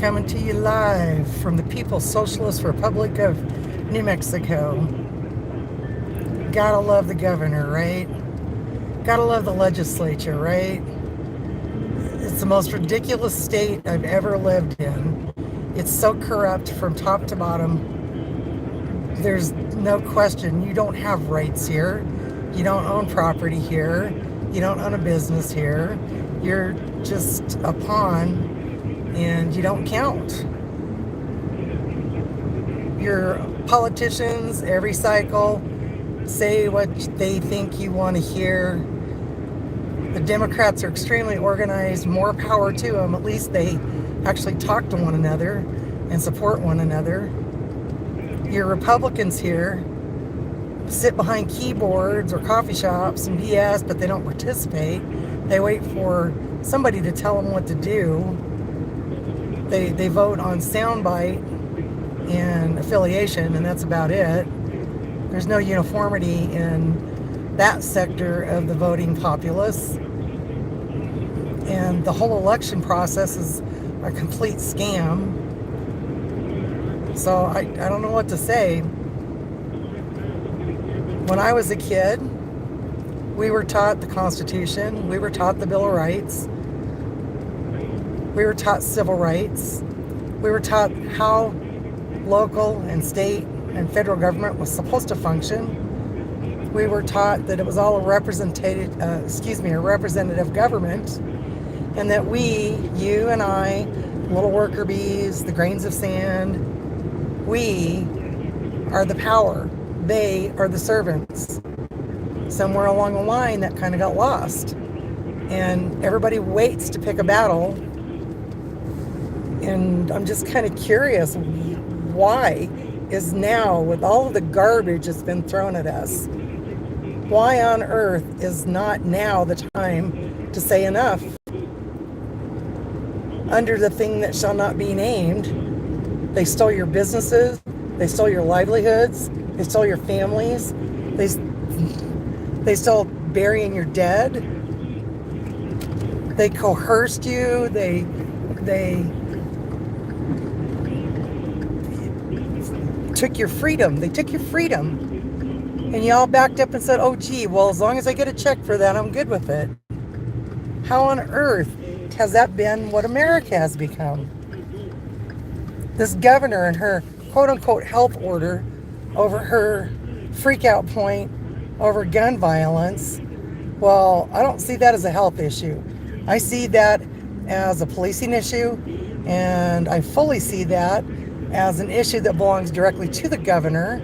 coming to you live from the People's Socialist Republic of New Mexico. Gotta love the governor, right? Gotta love the legislature, right? It's the most ridiculous state I've ever lived in. It's so corrupt from top to bottom. There's no question. You don't have rights here. You don't own property here. You don't own a business here. You're just a pawn and you don't count. Your politicians, every cycle, say what they think you want to hear. The Democrats are extremely organized. More power to them. At least they actually talk to one another and support one another. Your Republicans here sit behind keyboards or coffee shops and BS, but they don't participate. They wait for somebody to tell them what to do. They vote on soundbite and affiliation, and that's about it. There's no uniformity in that sector of the voting populace. And the whole election process is a complete scam. So I don't know what to say. When I was a kid, we were taught the Constitution, we were taught the Bill of Rights, we were taught civil rights, we were taught how local and state and federal government was supposed to function. We were taught that it was all a representative government, and that we, you and I, little worker bees, the grains of sand, we are the power. They are the servants. Somewhere along the line, that kind of got lost. And everybody waits to pick a battle. And I'm just kind of curious, why is now, with all of the garbage that's been thrown at us, why on earth is not now the time to say enough? Under the thing that shall not be named, they stole your businesses, they stole your livelihoods, they stole your families, they stole burying your dead, they coerced you, they took your freedom, and y'all backed up and said, oh gee, well, as long as I get a check for that, I'm good with it. How on earth has that been what America has become? This governor and her quote-unquote health order over her freak-out point over gun violence, well, I don't see that as a health issue. I see that as a policing issue, and I fully see that as an issue that belongs directly to the governor,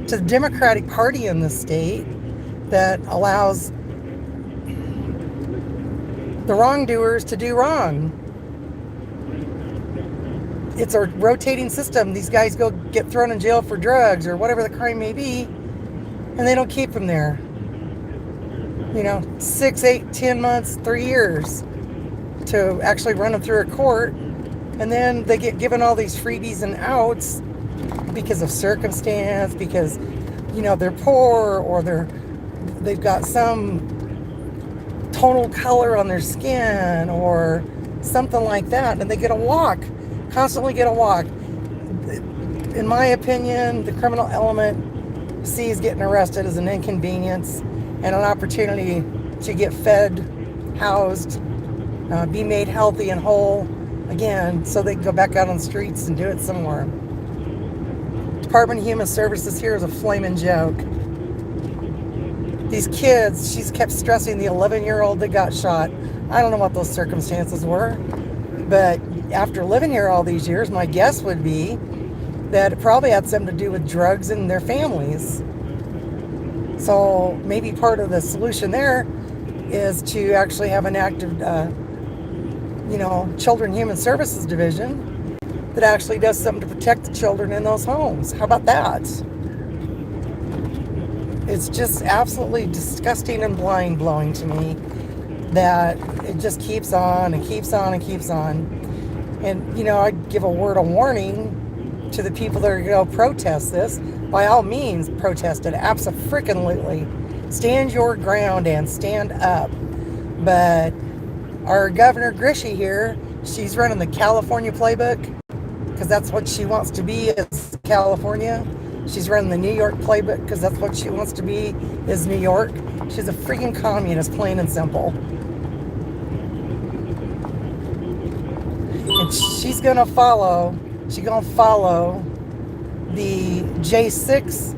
to the Democratic Party in the state, that allows the wrongdoers to do wrong. It's a rotating system. These guys go get thrown in jail for drugs or whatever the crime may be, and they don't keep them there. 6, 8, 10 months, 3 years to actually run them through a court, and then they get given all these freebies and outs because of circumstance, because they're poor, or they've got some tonal color on their skin or something like that, and they get a walk. Constantly get a walk. In my opinion, the criminal element sees getting arrested as an inconvenience and an opportunity to get fed, housed, be made healthy and whole again, so they can go back out on the streets and do it somewhere. Department of Human Services here is a flaming joke. These kids, she's kept stressing the 11-year-old that got shot. I don't know what those circumstances were, but after living here all these years, my guess would be that it probably had something to do with drugs in their families. So maybe part of the solution there is to actually have an active, Children Human Services Division that actually does something to protect the children in those homes. How about that? It's just absolutely disgusting and mind-blowing to me that it just keeps on and keeps on and keeps on. And, I'd give a word of warning to the people that are going to protest this. By all means, protest it. Abso-freaking-lutely. Stand your ground and stand up. But our Governor Grishy here, she's running the California playbook. because that's what she wants to be is California. She's running the New York playbook because that's what she wants to be is New York. She's a freaking communist, plain and simple. And she's gonna follow the J6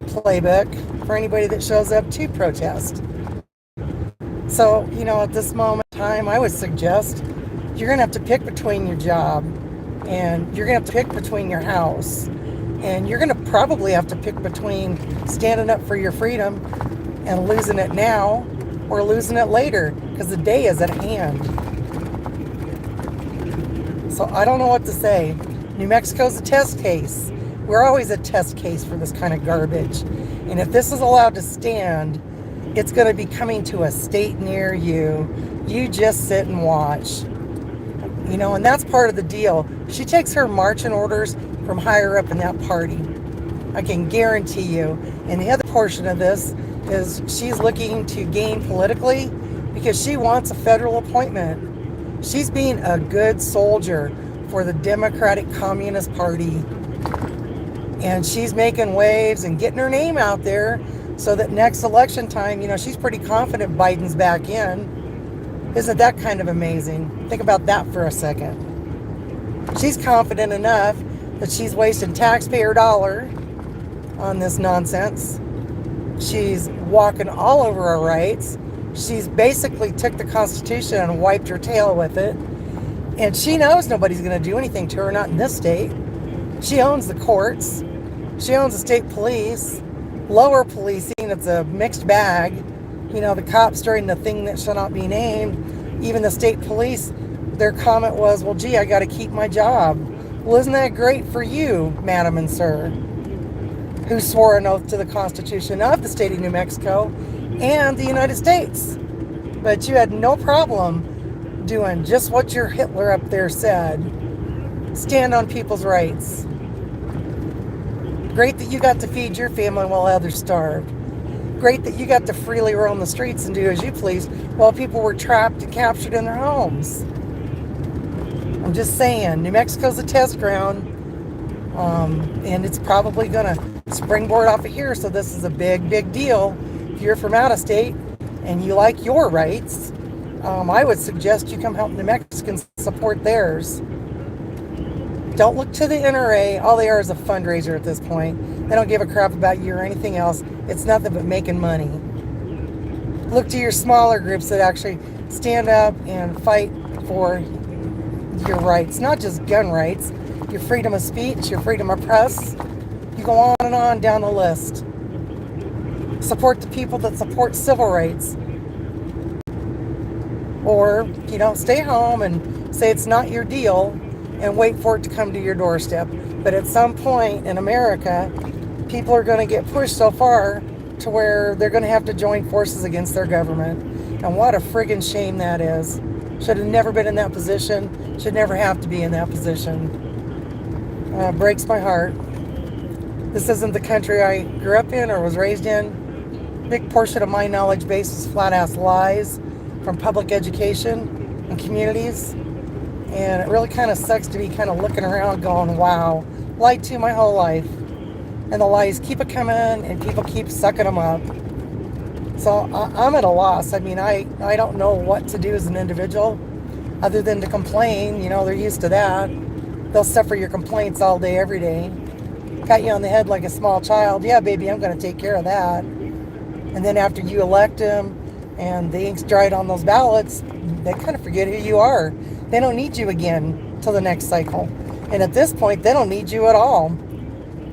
playbook for anybody that shows up to protest. So, at this moment in time, I would suggest you're going to have to pick between your job and you're going to have to pick between your house. And you're going to probably have to pick between standing up for your freedom and losing it now or losing it later because the day is at hand. So I don't know what to say. New Mexico's a test case. We're always a test case for this kind of garbage. And if this is allowed to stand, it's going to be coming to a state near you. You just sit and watch. And that's part of the deal. She takes her marching orders from higher up in that party. I can guarantee you. And the other portion of this is she's looking to gain politically because she wants a federal appointment. She's being a good soldier for the Democratic Communist Party. And she's making waves and getting her name out there so that next election time, she's pretty confident Biden's back in. Isn't that kind of amazing? Think about that for a second. She's confident enough that she's wasting taxpayer dollar on this nonsense. She's walking all over our rights. She's basically took the Constitution and wiped her tail with it. And she knows nobody's going to do anything to her, not in this state. She owns the courts. She owns the state police. Lower policing, it's a mixed bag. The cops during the thing that shall not be named, even the state police, their comment was, well, gee, I got to keep my job. Well, isn't that great for you, madam and sir, who swore an oath to the Constitution of the state of New Mexico and the United States? But you had no problem doing just what your Hitler up there said. Stand on people's rights. Great that you got to feed your family while others starved. Great that you got to freely roam the streets and do as you please while people were trapped and captured in their homes. I'm just saying, New Mexico's a test ground, and it's probably going to springboard off of here, so this is a big, big deal. If you're from out of state and you like your rights, I would suggest you come help New Mexicans support theirs. Don't look to the NRA. All they are is a fundraiser at this point. They don't give a crap about you or anything else. It's nothing but making money. Look to your smaller groups that actually stand up and fight for your rights, not just gun rights, your freedom of speech, your freedom of press. You go on down the list. Support the people that support civil rights. Or, stay home and say it's not your deal and wait for it to come to your doorstep. But at some point in America, people are going to get pushed so far to where they're going to have to join forces against their government. And what a friggin' shame that is. Should have never been in that position. Should never have to be in that position. Breaks my heart. This isn't the country I grew up in or was raised in. Big portion of my knowledge base is flat-ass lies from public education and communities. And it really kind of sucks to be kind of looking around going, wow, lied to my whole life. And the lies keep it coming and people keep sucking them up. So I'm at a loss. I mean, I don't know what to do as an individual other than to complain. They're used to that. They'll suffer your complaints all day, every day. Pat you on the head like a small child. Yeah, baby, I'm going to take care of that. And then after you elect them and the ink's dried on those ballots, they kind of forget who you are. They don't need you again till the next cycle. And at this point, they don't need you at all.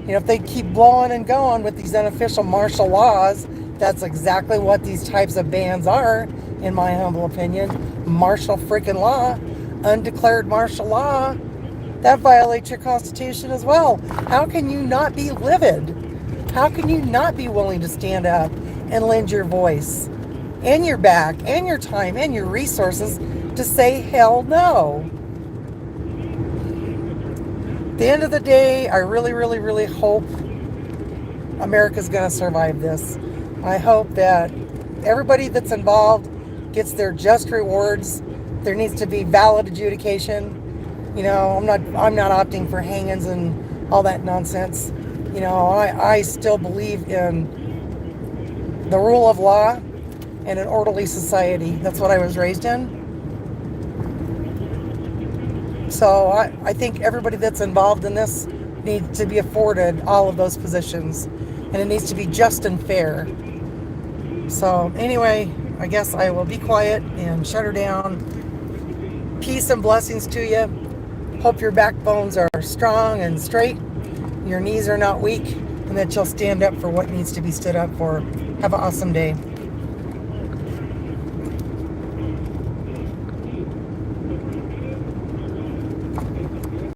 If they keep blowing and going with these unofficial martial laws, that's exactly what these types of bans are, in my humble opinion. Martial freaking law, undeclared martial law, that violates your Constitution as well. How can you not be livid? How can you not be willing to stand up and lend your voice and your back and your time and your resources to say hell no? At the end of the day, I really, really, really hope America's going to survive this. I hope that everybody that's involved gets their just rewards. There needs to be valid adjudication. I'm not opting for hangings and all that nonsense. I still believe in the rule of law and an orderly society. That's what I was raised in. So I think everybody that's involved in this needs to be afforded all of those positions. And it needs to be just and fair. So anyway, I guess I will be quiet and shut her down. Peace and blessings to you. Hope your backbones are strong and straight. Your knees are not weak. And that you'll stand up for what needs to be stood up for. Have an awesome day.